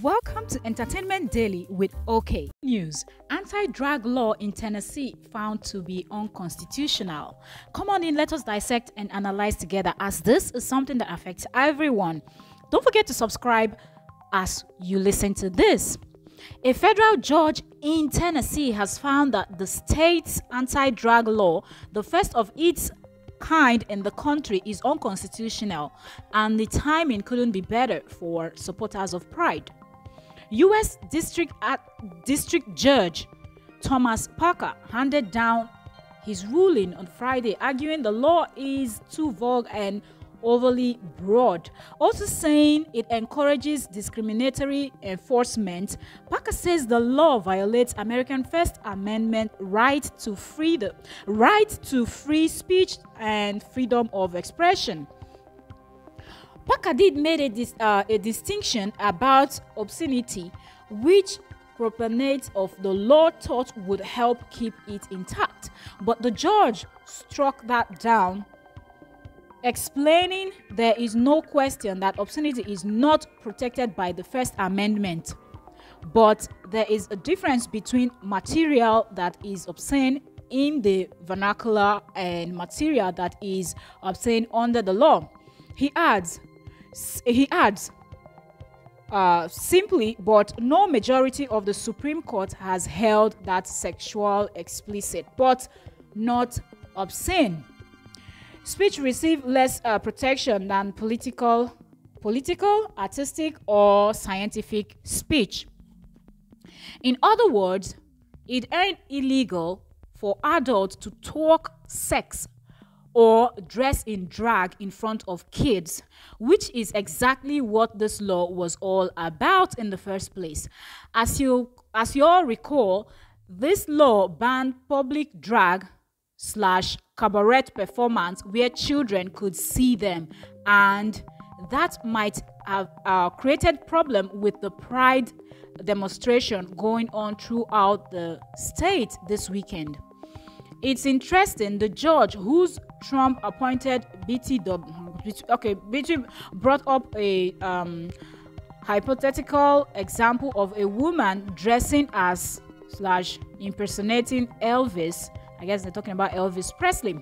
Welcome to Entertainment Daily with OK News. Anti-drug law in Tennessee found to be unconstitutional. Come on in, let us dissect and analyze together, as this is something that affects everyone. Don't forget to subscribe as you listen to this. A federal judge in Tennessee has found that the state's anti-drug law, the first of its kind in the country, is unconstitutional, and the timing couldn't be better for supporters of Pride. U.S. District Judge Thomas Parker handed down his ruling on Friday, arguing the law is too vague and overly broad, also saying it encourages discriminatory enforcement. Parker says the law violates American First Amendment right to free speech and freedom of expression. Parker did make a distinction about obscenity, which proponents of the law thought would help keep it intact, but the judge struck that down, explaining there is no question that obscenity is not protected by the First Amendment, but there is a difference between material that is obscene in the vernacular and material that is obscene under the law. He adds, simply, but no majority of the Supreme Court has held that sexual explicit but not obscene speech receive less protection than political, artistic, or scientific speech. In other words, it ain't illegal for adults to talk sex or dress in drag in front of kids, which is exactly what this law was all about in the first place. As you all recall, this law banned public drag / cabaret performance where children could see them, and that might have created problem with the Pride demonstration going on throughout the state this weekend. It's interesting, the judge whose Trump appointed BT brought up a hypothetical example of a woman dressing as / impersonating Elvis. I guess they're talking about Elvis Presley,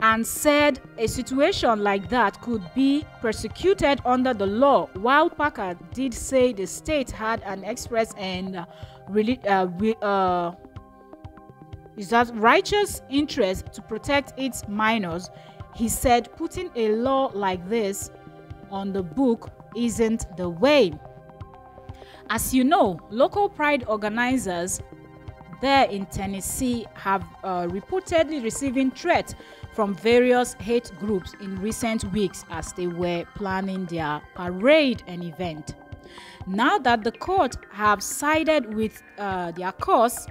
and said a situation like that could be persecuted under the law, while Parker did say the state had an express and righteous interest to protect its minors. He said putting a law like this on the book isn't the way. As you know, local Pride organizers there in Tennessee have reportedly receiving threats from various hate groups in recent weeks as they were planning their parade and event. Now that the court have sided with their cause,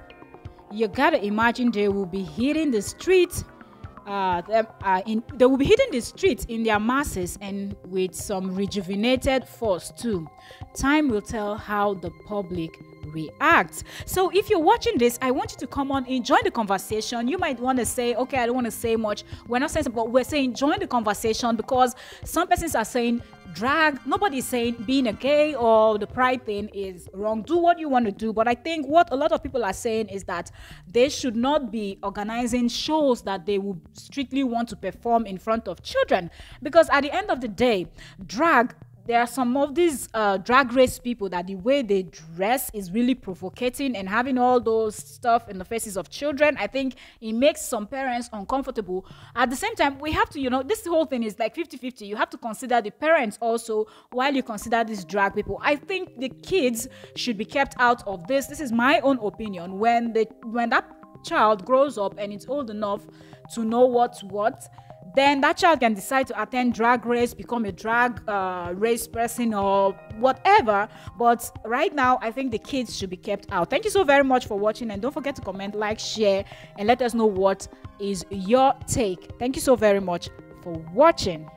you gotta imagine they will be hitting the streets. They will be hitting the streets in their masses and with some rejuvenated force too. Time will tell how the public reacts. So if you're watching this, I want you to come on in, join the conversation. You might want to say, okay, I don't want to say much. We're not saying, but we're saying join the conversation, because some persons are saying drag. Nobody's saying being a gay or the Pride thing is wrong. Do what you want to do. But I think what a lot of people are saying is that they should not be organizing shows that they would strictly want to perform in front of children, because at the end of the day, drag, there are some of these drag race people that the way they dress is really provocating, and having all those stuff in the faces of children, I think it makes some parents uncomfortable. At the same time, we have to, this whole thing is like 50-50. You have to consider the parents also while you consider these drag people. I think the kids should be kept out of this. This is my own opinion. When that child grows up and it's old enough to know what's what, then that child can decide to attend drag race, become a drag race person or whatever. But right now, I think the kids should be kept out. Thank you so very much for watching, and don't forget to comment, like, share, and let us know what is your take. Thank you so very much for watching.